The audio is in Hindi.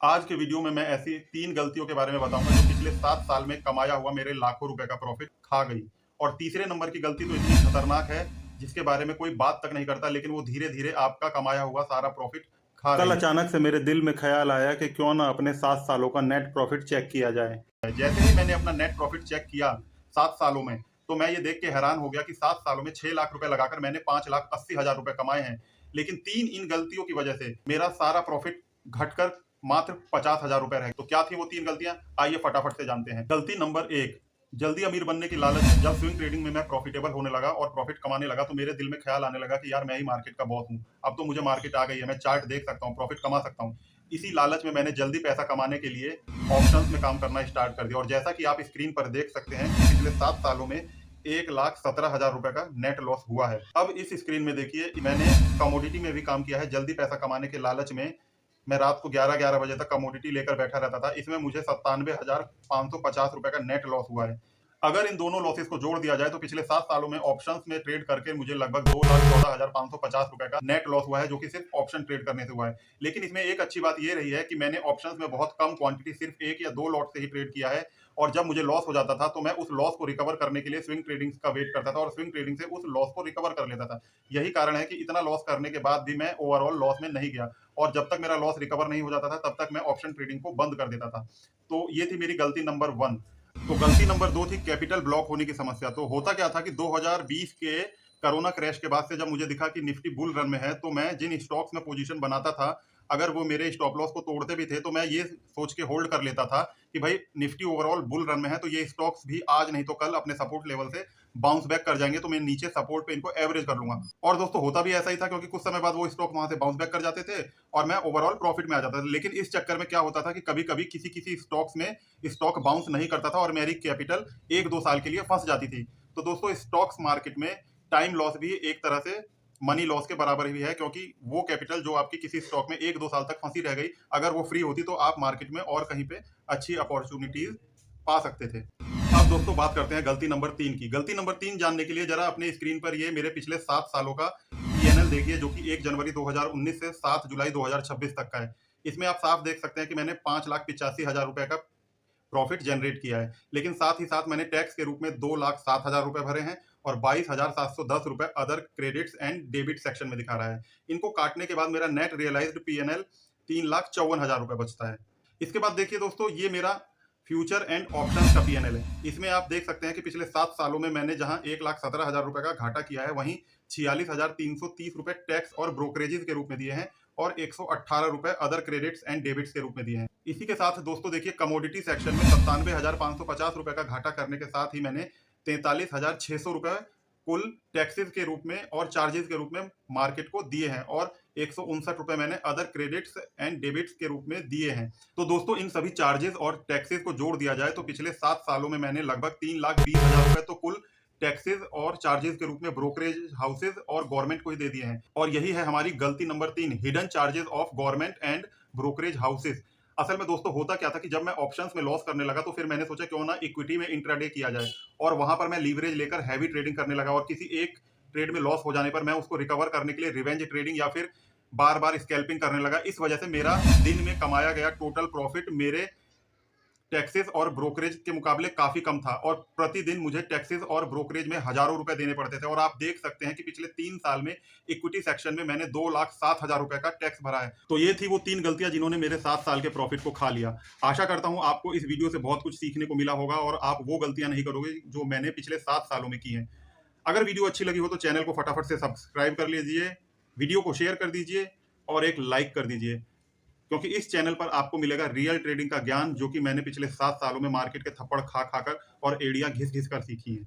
आज के वीडियो में मैं ऐसी 3 गलतियों के बारे में बताऊंगा जो पिछले 7 साल में कमाया हुआ मेरे लाखों रुपए का प्रॉफिट खा गई। और तीसरे नंबर की गलती तो इतनी खतरनाक है जिसके बारे में कोई बात तक नहीं करता, लेकिन वो धीरे-धीरे आपका कमाया हुआ सारा प्रॉफिट खा कल रही अचानक से मेरे दिल में ख्याल आया कि क्यों ना अपने 7 सालों का नेट प्रॉफिट चेक किया जाए। है। जैसे ही मैंने अपना नेट प्रॉफिट चेक किया 7 सालों में, तो मैं ये देख के हैरान हो गया कि 7 सालों में 6 लाख रुपए लगाकर मैंने 5,80,000 रुपए कमाए हैं। लेकिन 3 इन गलतियों की वजह से मेरा सारा प्रॉफिट घटकर मात्र 50,000 रुपए रह गए। तो क्या थी वो 3 गलतियां? आइए फटाफट से जानते हैं। गलती नंबर 1, जल्दी अमीर बनने की लालच। जब स्विंग ट्रेडिंग में मैं प्रॉफिटेबल होने लगा और प्रॉफिट कमाने लगा तो मेरे दिल में ख्याल आने लगा कि यार मैं ही मार्केट का बॉस हूँ। अब तो मुझे मार्केट आ गई है, मैं चार्ट देख सकता हूँ, प्रॉफिट कमा सकता हूँ। इसी लालच में मैंने जल्दी पैसा कमाने के लिए ऑप्शंस में काम करना स्टार्ट कर दिया। और जैसा कि आप स्क्रीन पर देख सकते हैं, पिछले 7 सालों में 1,17,000 रुपए का नेट लॉस हुआ है। अब इस स्क्रीन में देखिए, मैंने कमोडिटी में भी काम किया है। जल्दी पैसा कमाने के लालच में मैं रात को 11-11 बजे तक कमोडिटी लेकर बैठा रहता था। इसमें मुझे 97,550 रुपए का नेट लॉस हुआ है। अगर इन दोनों लॉसेस को जोड़ दिया जाए तो पिछले 7 सालों में ऑप्शंस में ट्रेड करके मुझे लगभग 2,14,550 रुपए का नेट लॉस हुआ है, जो कि सिर्फ ऑप्शन ट्रेड करने से हुआ है। लेकिन इसमें एक अच्छी बात ये रही है कि मैंने ऑप्शंस में बहुत कम क्वांटिटी, सिर्फ 1 या 2 लॉट से ही ट्रेड किया है। और जब मुझे लॉस हो जाता था तो मैं उस लॉस को रिकवर करने के लिए स्विंग ट्रेडिंग का वेट करता था और स्विंग ट्रेडिंग से उस लॉस को रिकवर कर लेता था। यही कारण है कि इतना लॉस करने के बाद भी मैं ओवरऑल लॉस में नहीं गया। और जब तक मेरा लॉस रिकवर नहीं हो जाता था तब तक मैं ऑप्शन ट्रेडिंग को बंद कर देता था। तो ये थी मेरी गलती नंबर 1। तो गलती नंबर 2 थी कैपिटल ब्लॉक होने की समस्या। तो होता क्या था कि 2020 के कोरोना क्रैश के बाद से जब मुझे दिखा कि निफ्टी बुल रन में है, तो मैं जिन स्टॉक्स में पोजीशन बनाता था, अगर वो मेरे स्टॉप लॉस को तोड़ते भी थे तो मैं ये सोच के होल्ड कर लेता था कि भाई निफ्टी ओवरऑल बुल रन में है, तो ये स्टॉक्स भी आज नहीं तो कल अपने सपोर्ट लेवल से बाउंस बैक कर जाएंगे, तो मैं नीचे सपोर्ट पे इनको एवरेज कर लूंगा। और दोस्तों होता भी ऐसा ही था, क्योंकि कुछ समय बाद वो स्टॉक वहां से बाउंस बैक कर जाते थे और मैं ओवरऑल प्रॉफिट में आ जाता था। लेकिन इस चक्कर में क्या होता था कि कभी कभी किसी किसी स्टॉक्स में स्टॉक बाउंस नहीं करता था और मेरी कैपिटल 1-2 साल के लिए फंस जाती थी। तो दोस्तों स्टॉक्स मार्केट में टाइम लॉस भी एक तरह से मनी लॉस के बराबर ही है, क्योंकि वो कैपिटल जो आपकी किसी स्टॉक में 1-2 साल तक फंसी रह गई, अगर वो फ्री होती तो आप मार्केट में और कहीं पे अच्छी अपॉर्चुनिटीज पा सकते थे। अब दोस्तों बात करते हैं गलती नंबर 3 की। गलती नंबर 3 जानने के लिए जरा अपने स्क्रीन पर ये मेरे पिछले 7 सालों का पीएनएल देखिए, जो कि 1 जनवरी 2019 से 7 जुलाई 2026 तक का है। इसमें आप साफ देख सकते हैं कि मैंने 5,85,000 रुपए का प्रॉफिट जनरेट किया है। लेकिन साथ ही साथ मैंने टैक्स के रूप में 2,07,000 रुपए भरे हैं और 22,710 रुपए other credits and debit section में दिखा रहा है। इनको काटने के बाद मेरा नेट रियलाइज्ड पीएनएल 3,54,000 रुपए बचता है। इसके बाद देखिए दोस्तों, ये मेरा फ्यूचर एंड ऑप्शंस का पीएनएल है। इसमें आप देख सकते हैं कि पिछले 7 सालों में मैंने जहां 1,17,000 रुपए का घाटा किया है, वहीं 46,330 रुपए टैक्स और ब्रोकरेजेस के रूप में दिए हैं और 118 रुपए अदर क्रेडिट्स एंड डेबिट्स के रूप में दिए हैं। इसी के साथ दोस्तों देखिए, कमोडिटी सेक्शन में 97,550 रुपए का घाटा करने के साथ ही मैंने 43,600 रुपए कुल टैक्सेस के रूप में और चार्जेस के रूप में मार्केट को दिए हैं और 159 रुपए मैंने अदर क्रेडिट्स एंड डेबिट्स के रूप में दिए हैं। तो दोस्तों इन सभी चार्जेस और टैक्सेस को जोड़ दिया जाए तो पिछले 7 सालों में मैंने लगभग 3,20,000 रुपए तो कुल टैक्सेस और चार्जेस के रूप में ब्रोकरेज हाउसेज और गवर्नमेंट को ही दे दिए हैं। और यही है हमारी गलती number 3, hidden charges of government and brokerage houses. असल में दोस्तों होता क्या था कि जब मैं ऑप्शंस में लॉस करने लगा तो फिर मैंने सोचा क्यों ना इक्विटी में इंट्राडे किया जाए, और वहां पर मैं लीवरेज लेकर हैवी ट्रेडिंग करने लगा और किसी एक ट्रेड में लॉस हो जाने पर मैं उसको रिकवर करने के लिए रिवेंज ट्रेडिंग या फिर बार बार स्कैल्पिंग करने लगा। इस वजह से मेरा दिन में कमाया गया टोटल प्रॉफिट मेरे टैक्सेस और ब्रोकरेज के मुकाबले काफी कम था और प्रतिदिन मुझे टैक्सेस और ब्रोकरेज में हजारों रुपए देने पड़ते थे। और आप देख सकते हैं कि पिछले 3 साल में इक्विटी सेक्शन में मैंने 2,07,000 रुपए का टैक्स भरा है। तो ये थी वो 3 गलतियां जिन्होंने मेरे 7 साल के प्रॉफिट को खा लिया। आशा करता हूं आपको इस वीडियो से बहुत कुछ सीखने को मिला होगा और आप वो गलतियां नहीं करोगे जो मैंने पिछले 7 सालों में की हैं। अगर वीडियो अच्छी लगी हो तो चैनल को फटाफट से सब्सक्राइब कर लीजिए, वीडियो को शेयर कर दीजिए और एक लाइक कर दीजिए, क्योंकि इस चैनल पर आपको मिलेगा रियल ट्रेडिंग का ज्ञान, जो कि मैंने पिछले 7 सालों में मार्केट के थप्पड़ खा खाकर और एड़ियां घिस घिस कर सीखी हैं।